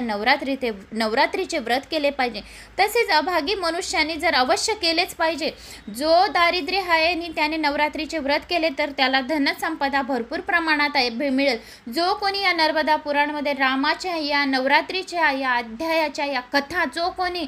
नवरात्रीचे व्रत केले पाहिजे. तसेच अभागी मनुष्याने जर अवश्य केलेच पाहिजे. जो दारिद्र्य आहे आणि त्याने नवरात्रीचे व्रत केले तर त्याला धनसंपदा भरपूर प्रमाणात मिळेल. जो कोणी या नर्मदा पुराणमध्ये रामाच्या या नवरात्रीच्या या अध्यायाच्या या कथा जो कोणी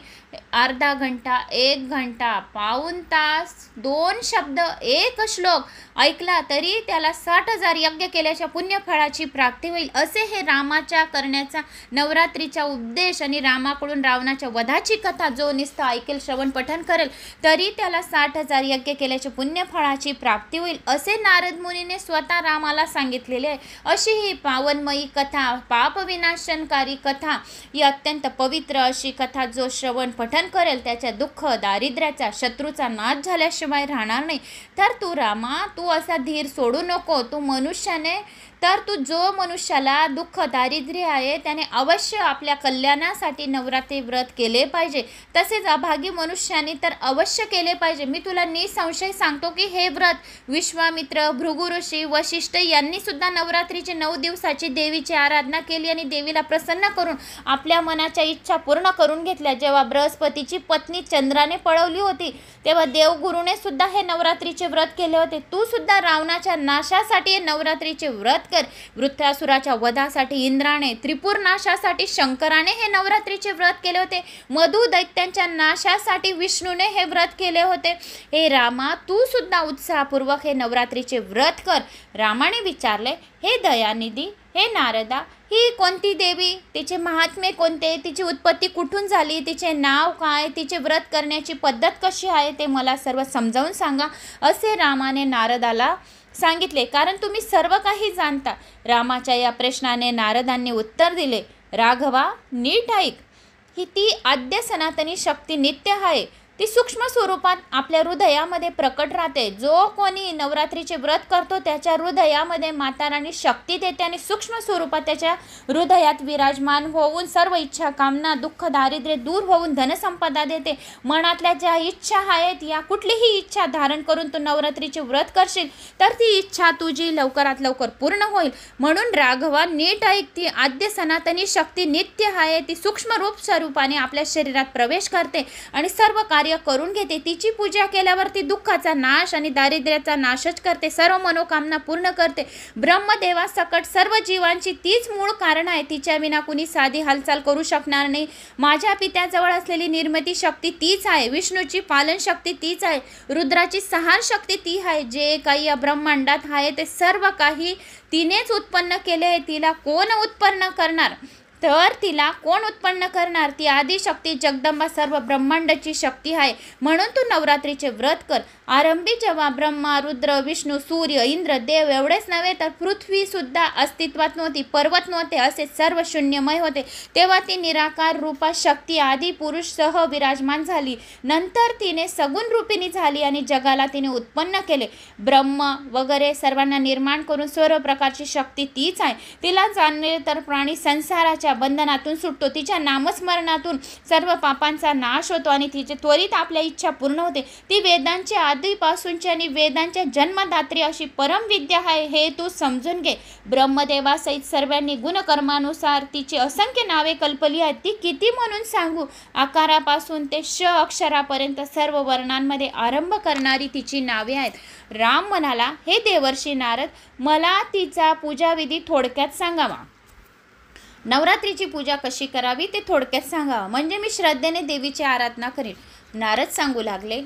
अर्धा घंटा, 1 घंटा, पाऊण तास, 2 शब्द, 1 श्लोक ऐकला तरी त्याला 60,000 यज्ञ केल्याच्या पुण्यफळाची प्राप्ती होईल. असे हे रामाच्या करण्याचा नवरात्रीचा उद्देश आणि रामाकडून रावणाच्या वधाची कथा जो नुसतं ऐकेल, श्रवण पठण करेल तरी त्याला 60,000 यज्ञ केल्याच्या पुण्यफळाची प्राप्ती होईल असे नारद मुनीने स्वतः रामाला सांगितलेले आहे. अशी ही पावनमयी कथा, पाप विनाशनकारी कथा, ही अत्यंत पवित्र अशी कथा जो श्रवण पठण करेल त्याच्या दुःख, दारिद्र्याचा, शत्रूचा नाश झाल्याशिवाय राहणार नाही. तर तू रामा, तू असा धीर सोडू नको. तू मनुष्याने तर तू जो मनुष्याला दुःख, दारिद्र्य आहे त्याने अवश्य आपल्या कल्याणासाठी नवरात्री व्रत केले पाहिजे. तसेच अभागी मनुष्याने तर अवश्य केले पाहिजे. मी तुला निसंशय सांगतो की हे व्रत विश्वामित्र, भृगु ऋषी, वशिष्ठ यांनी सुद्धा नवरात्रीचे 9 दिवसाची देवीची आराधना केली आणि देवीला प्रसन्न करून आपल्या मनाच्या इच्छा पूर्ण करून घेतल्या. जेव्हा बृहस्पतीची पत्नी चंद्राने पळवली होती तेव्हा देवगुरूने सुद्धा हे नवरात्रीचे व्रत केले होते. तू सुद्धा रावणाच्या नाशासाठी हे नवरात्रीचे व्रत कर. वृत्रासुराच्या वधासाठी इंद्राने, त्रिपुर नाशासाठी शंकराने हे नवरात्रीचे व्रत केले होते. मधु दैत्यांच्या नाशासाठी विष्णूने हे व्रत केले होते. हे रामा, तू सुद्धा उत्साहपूर्वक हे नवरात्रीचे व्रत कर. रामाने विचारले, हे दयानिधी, हे नारदा, ही कोणती देवी, तिचे महात्म्य कोणते, तिची उत्पत्ती कुठून झाली, तिचे नाव काय, तिचे व्रत करण्याची पद्धत कशी आहे ते मला सर्व समजावून सांगा असे रामाने नारदाला सांगितले. कारण तुम्ही सर्व काही जाणता. रामाच्या या प्रश्नाने नारदांनी उत्तर दिले, राघवा, नीट ऐक. ही ती आद्य सनातनी शक्ती नित्य आहे. ती सूक्ष्म स्वरूपात आपल्या हृदयामध्ये प्रकट राहते. जो कोणी नवरात्रीचे व्रत करतो त्याच्या हृदयामध्ये माता राणी शक्ती देते आणि सूक्ष्म स्वरूपात त्याच्या हृदयात विराजमान होऊन सर्व इच्छा, कामना, दुःख, दारिद्र्य दूर होऊन धनसंपदा देते. मनातल्या ज्या इच्छा आहेत या कुठलीही इच्छा धारण करून तू नवरात्रीचे व्रत करशील तर ती इच्छा तुझी लवकरात लवकर पूर्ण होईल. म्हणून राघवा, नीट ऐक. ती आद्य सनातनी शक्ती नित्य आहे. ती सूक्ष्म रूप स्वरूपाने आपल्या शरीरात प्रवेश करते आणि सर्व कार्य करून घेते. तिची पूजा केल्यावर ती दुःखाचा नाश आणि दारिद्र्याचा नाशच करते. सर्व मनोकामना पूर्ण करते. ब्रह्मदेवा सकट सर्व जीवांची तीच मूळ कारण आहे. तिच्या विना कुणी साधी हालचाल करू शकणार नाही. माझ्या पित्याजवळ असलेली निर्मिती शक्ती तीच आहे. विष्णूची पालन शक्ती तीच आहे. रुद्राची संहार शक्ती ती आहे. जे काही या ब्रह्मांडात आहे ते सर्व काही तिनेच उत्पन्न केले. तिला कोण उत्पन्न करणार? तर तिला कोण उत्पन्न करणार? ती आदिशक्ती जगदंबा सर्व ब्रह्मांडाची शक्ती आहे. म्हणून तू नवरात्रीचे व्रत कर. आरंभी जेव्हा ब्रह्मा, रुद्र, विष्णू, सूर्य, इंद्र, देव एवढेच नव्हे तर पृथ्वी सुद्धा अस्तित्वात नव्हती, पर्वत नव्हते, असे सर्व शून्यमय होते, तेव्हा ती निराकार रूपा शक्ती आदि पुरुष सह विराजमान झाली. नंतर तिने सगुण रूपिणी झाली आणि जगाला तिने उत्पन्न केले. ब्रह्म वगैरे सर्वांना निर्माण करून सर्व प्रकारची शक्ती तीच आहे. तिला जाणले तर प्राणी संसाराच्या बंधनातून सुटतो. तिच्या नामस्मरणातून सर्व पापांचा नाश होतो आणि तिचे त्वरित आपल्या इच्छा पूर्ण होते. ती वेदांच्या आधीपासूनची आणि वेदांच्या जन्मदात्री अशी परमविद्या आहे, हे तू समजून घे. ब्रह्मदेवासहित सर्वांनी गुणकर्मानुसार तिची असंख्य नावे कल्पली आहेत. ती किती म्हणून सांगू? आकारापासून ते श अक्षरापर्यंत सर्व वर्णांमध्ये आरंभ करणारी तिची नावे आहेत. राम म्हणाला, हे देवर्षी नारद, मला तिचा पूजाविधी थोडक्यात सांगावा. नवरात्रीची पूजा कशी करावी ते थोडक्यात सांगावं, म्हणजे मी श्रद्धेने देवीची आराधना करीन. नारद सांगू लागले,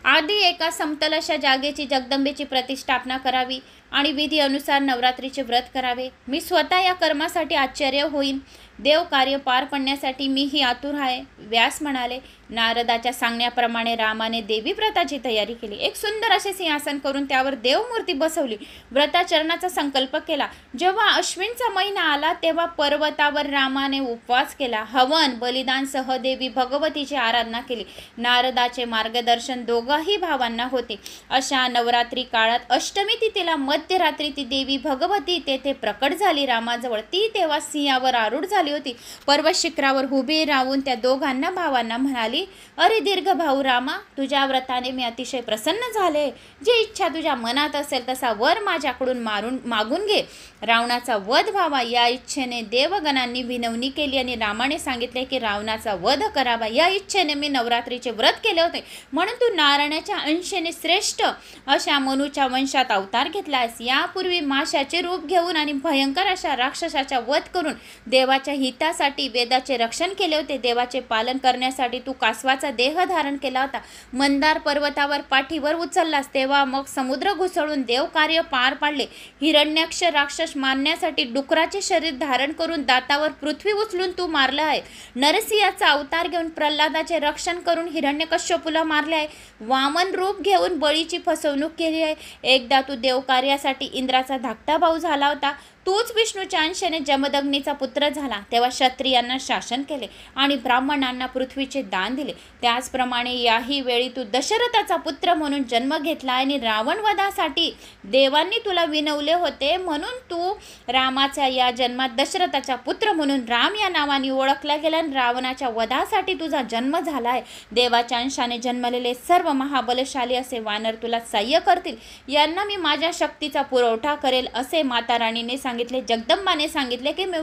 आधी एका समतल अशा जागेची जगदंबेची प्रतिष्ठापना करावी आणि विधी अनुसार नवरात्रीचे व्रत करावे. मी स्वतः या कर्मासाठी आश्चर्य होईन. देव कार्य पार पडण्यासाठी मीही आतुर आहे. व्यास म्हणाले, नारदाच्या सांगण्याप्रमाणे रामाने देवी व्रताची तयारी केली. एक सुंदर असे सिंहासन करून त्यावर देवमूर्ती बसवली. व्रताचरणाचा संकल्प केला. जेव्हा अश्विनचा महिना आला तेव्हा पर्वतावर रामाने उपवास केला. हवन बलिदान सह देवी भगवतीची आराधना केली. नारदाचे मार्गदर्शन दोघाही भावांना होते. अशा नवरात्री काळात अष्टमी तिथीला मध्यरात्री ती देवी भगवती तेथे प्रकट झाली रामाजवळ. ती तेव्हा सिंहावर आरूढ झाली होती. पर्वत शिखरावर उभी राहून त्या दोघांना भावांना म्हणाली, अरे दीर्घ भाऊ रामा, तुझ्या व्रताने मी अतिशय प्रसन्न झाले. जी इच्छा तुझ्या मनात असेल तसा वर माझ्याकडून मागून घे. रावणाचा वध व्हावा या इच्छेने देवगणांनी विनवणी केली आणि रामाने सांगितले की रावणाचा वध करावा या इच्छेने मी नवरात्रीचे व्रत केले होते. म्हणून तू नारायणाच्या अंशेने श्रेष्ठ अशा मनुच्या वंशात अवतार घेतलास. यापूर्वी माशाचे रूप घेऊन आणि भयंकर अशा राक्षसाचा वध करून देवाच्या देवाच्या हितासाठी वेदाचे रक्षण केले होते, देवाचे पालन करण्यासाठी तू कासवाचा देह धारण केला होता, मंदार पर्वतावर पाठीवर उचललास तेव्हा मग समुद्र घुसळून देव कार्य पार पाडले, हिरण्याक्ष राक्षस मारण्यासाठी डुकराचे शरीर धारण करून दातावर पृथ्वी उचलून तू मारलं आहे, नरसिंहाचा अवतार घेऊन प्रल्हादाचे रक्षण करून हिरण्यकश्यपूला मारले आहे, वामन रूप घेऊन बळीची फसवणूक केली आहे, एकदा तू देवकार्यासाठी इंद्राचा धाकटा भाऊ झाला होता, तूच विष्णूच्या अंशाने जमदग्नीचा पुत्र झाला, तेव्हा क्षत्रियांना शासन केले आणि ब्राह्मणांना पृथ्वीचे दान दिले, त्याचप्रमाणे याही वेळी तू दशरथाचा पुत्र म्हणून जन्म घेतला आणि रावणवधासाठी देवांनी तुला विनवले होते, म्हणून तू रामाच्या या जन्मात दशरथाचा पुत्र म्हणून राम या नावाने ओळखला गेला आणि रावणाच्या वधासाठी तुझा जन्म झाला आहे, देवाच्या अंशाने जन्मलेले सर्व महाबलशाली असे वानर तुला सहाय्य करतील, यांना मी माझ्या शक्तीचा पुरवठा करेल असे माता राणीने सांगितले, जगदंबाने सांगितले की मी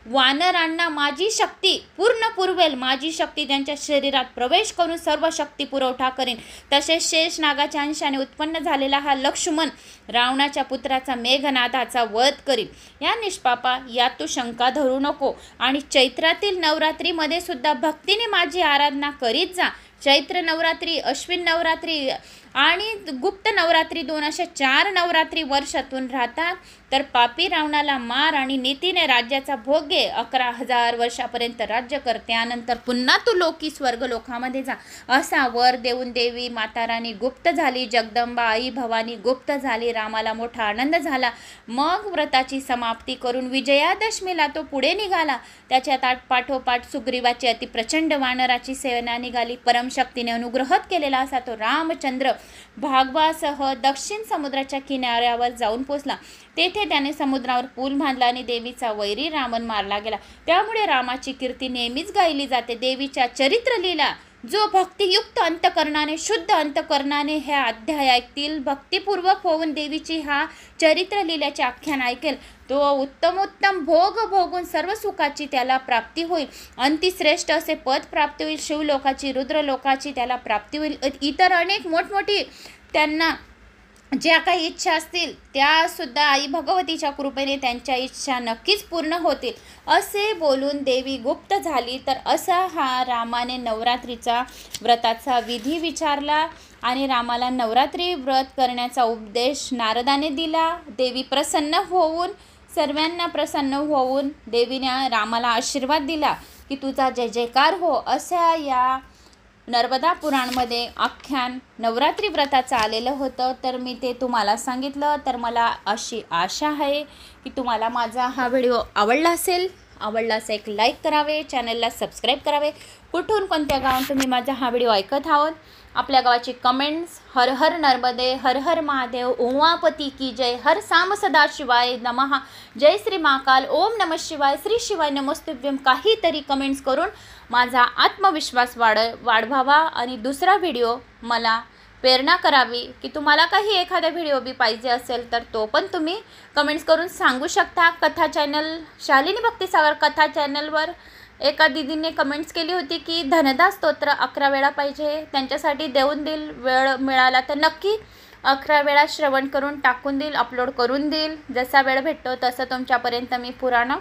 वानरांना माझी शक्ती पूर्ण पुरवेल, माझी शक्ती त्यांच्या शरीरात प्रवेश करून सर्व शक्ती पुरवठा करेन, तसेच शेष नागाच्या अंशाने उत्पन्न झालेला हा लक्ष्मण रावणाच्या पुत्राचा मेघनाथाचा वध करील, या निष्पापा यात तू शंका धरू नको आणि चैत्रातील नवरात्रीमध्ये सुद्धा भक्तीने माझी आराधना करीत जा, चैत्र नवरात्री, अश्विन नवरात्री आणि गुप्त नवरात्री 2 अशा 4 नवरात्री वर्षातून राहतात, तर पापी रावणाला मार आणि नीतीने राज्याचा भोग घे, 11,000 वर्षापर्यंत राज्य कर, त्यानंतर पुन्हा तू लोकी स्वर्ग लोकामध्ये जा, असा वर देऊन देवी माता राणी गुप्त झाली, जगदंबा आई भवानी गुप्त झाली, रामाला मोठा आनंद झाला, मग व्रताची समाप्ती करून विजयादशमीला तो पुढे निघाला, त्याच्या पाठोपाठ सुग्रीवाची अति प्रचंड वानराची सेना निघाली, परमशक्तीने अनुग्रहित केलेला असा तो रामचंद्र भागवासह दक्षिण समुद्राच्या किनाऱ्यावर जाऊन पोचला, तेथे त्याने समुद्रावर पूल बांधला आणि देवीचा वैरी रावण मारला गेला, त्यामुळे रामाची कीर्ती नेहमीच गायली जाते, देवीच्या चरित्रलीला जो भक्तियुक्त अंतकरणाने शुद्ध अंतकरणाने ह्या अध्याय ऐकतील, भक्तिपूर्वक होऊन देवीची हा चरित्रलीलाचे आख्यान ऐकेल, तो उत्तमोत्तम भोग भोगून सर्व सुखाची त्याला प्राप्ती होईल, अंतिश्रेष्ठ असे पद प्राप्ती होईल, शिवलोकाची रुद्रलोकाची त्याला प्राप्ती होईल, इतर अनेक मोठमोठी त्यांना ज्या काही इच्छा असतील त्यासुद्धा आई भगवतीच्या कृपेने त्यांच्या इच्छा नक्कीच पूर्ण होतील, असे बोलून देवी गुप्त झाली, तर असा हा रामाने नवरात्रीचा व्रताचा विधी विचारला आणि रामाला नवरात्री व्रत करण्याचा उपदेश नारदाने दिला, देवी प्रसन्न होऊन सर्वांना प्रसन्न होऊन देवीने रामाला आशीर्वाद दिला की तुझा जय जयकार हो, अशा या नर्मदा पुराणमध्ये आख्यान नवरात्री व्रताचं आलेलं होतं, तर मी ते तुम्हाला सांगितलं, तर मला अशी आशा आहे की तुम्हाला माझा हा व्हिडिओ आवडला असेल, आवडलास एक लाईक करावे, चॅनलला सबस्क्राईब करावे, कुठून कोणत्या गावात तुम्ही माझा हा व्हिडिओ ऐकत आहोत, आपल्या गावाची कमेंट्स, हर हर नर्मदे, हर हर महादेव, उमापती की जय, हर साम सदा शिवाय नमः, जय श्री महाकाल, ओम नमः शिवाय, श्री शिवाय नमस्तुभ्यम, काहीतरी कमेंट्स करून माझा आत्मविश्वास वाढवावा आणि दुसरा व्हिडिओ मला प्रेरणा करावी की तुम्हाला काही एखादा व्हिडिओ बी पाहिजे असेल तर तो पण तुम्ही कमेंट्स करून सांगू शकता. कथा चॅनल शालिनी भक्तिसागर कथा चॅनलवर एका दीदीने कमेंट्स केली होती की धनदा स्तोत्र 11 वेळा पाहिजे, त्यांच्यासाठी देऊन देईल, वेळ मिळाला तर नक्की 11 वेळा श्रवण करून टाकून देईल, अपलोड करून देईल, जसा वेळ भेटतो तसं तुमच्यापर्यंत मी पुराणं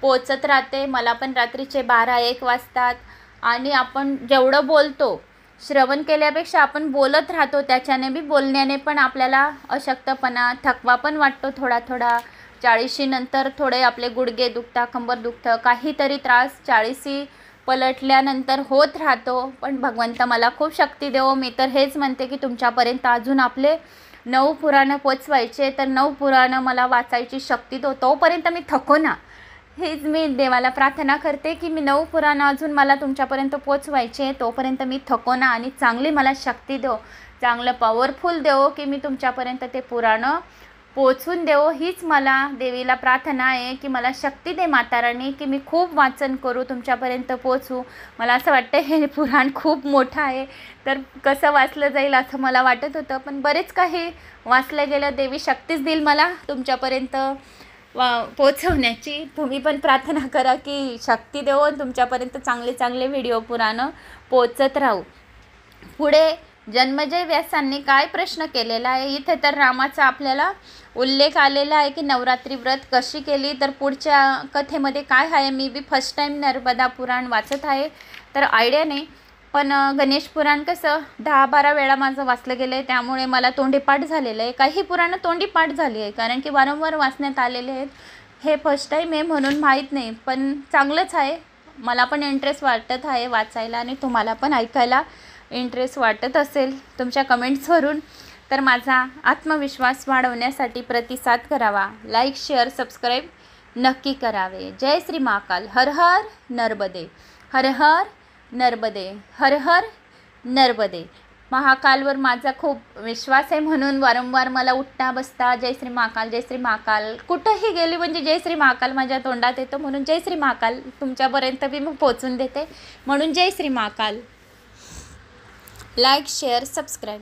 पोचत राहते. मला पण रात्रीचे 12-1 वाजतात आणि आपण जेवढं बोलतो श्रवण केल्यापेक्षा आपण बोलत राहतो, त्याच्याने बी बोलण्याने पण आपल्याला अशक्तपणा थकवा पण वाटतो थोडा थोडा. 40शी नंतर थोडे आपले गुडघे दुखता, कंबर दुखतं, काहीतरी त्रास 40शी पलटल्यानंतर होत राहतो. पण भगवंत मला खूप शक्ती देवो. मी तर हेच म्हणते की तुमच्यापर्यंत अजून आपले 9 पुराणं पोचवायचे, तर 9 पुराणं मला वाचायची शक्ती दो, तोपर्यंत मी थको ना. हेच मी देवाला प्रार्थना करते की मी 9 पुराणं अजून मला तुमच्यापर्यंत पोचवायचे, तोपर्यंत मी थको ना आणि चांगली मला शक्ती देव, चांगलं पॉवरफुल देव की मी तुमच्यापर्यंत ते पुराणं पोचून देव. हीच मला देवीला प्रार्थना आहे की मला शक्ती दे माता राणी की मी खूप वाचन करू, तुमच्यापर्यंत पोचू. मला असं वाटतं हे पुराण खूप मोठं आहे, तर कसं वाचलं जाईल असं मला वाटत होतं, पण बरेच काही वाचलं गेलं. देवी शक्तीच देईल मला तुमच्यापर्यंत पोचवण्याची. तुम्ही पण प्रार्थना करा की शक्ती देव तुमच्यापर्यंत चांगले चांगले व्हिडिओ पुराणं पोचत राहू. पुढे जन्मजय व्यासांनी काय प्रश्न केलेला आहे इथे तर रामाचा आपल्याला उल्लेख आलेला आहे की नवरात्री व्रत कशी केली. तर पुढच्या कथेमध्ये काय आहे, मी बी फर्स्ट टाईम नर्मदा पुराण वाचत आहे तर आयडिया नाही. पण गणेश पुराण कसं 10-12 वेळा माझं वाचलं गेलं आहे, त्यामुळे मला तोंडीपाठ झालेलं आहे. काही पुराणं तोंडीपाठ झाली आहे कारण की वारंवार वाचण्यात आलेले आहेत. हे फर्स्ट टाईम आहे म्हणून माहीत नाही, पण चांगलंच आहे. मला पण इंटरेस्ट वाटत आहे वाचायला आणि तुम्हाला पण ऐकायला इंटरेस्ट वाटत असेल तुमच्या कमेंट्सवरून. तर माझा आत्मविश्वास वाढवण्यासाठी प्रतिसाद करावा, लाईक शेअर सबस्क्राईब नक्की करावे. जय श्री महाकाल. हर हर नर्मदे, हर हर नर्मदे, हर हर नर्मदे. महाकालवर माझा खूप विश्वास आहे म्हणून वारंवार मला उठता बसता जय श्री महाकाल, जय श्री महाकाल, कुठंही गेली म्हणजे जय श्री महाकाल माझ्या तोंडात येतं. म्हणून जय श्री महाकाल तुमच्यापर्यंत बी मग पोचून देते. म्हणून जय Shri Mahakal. Like share subscribe.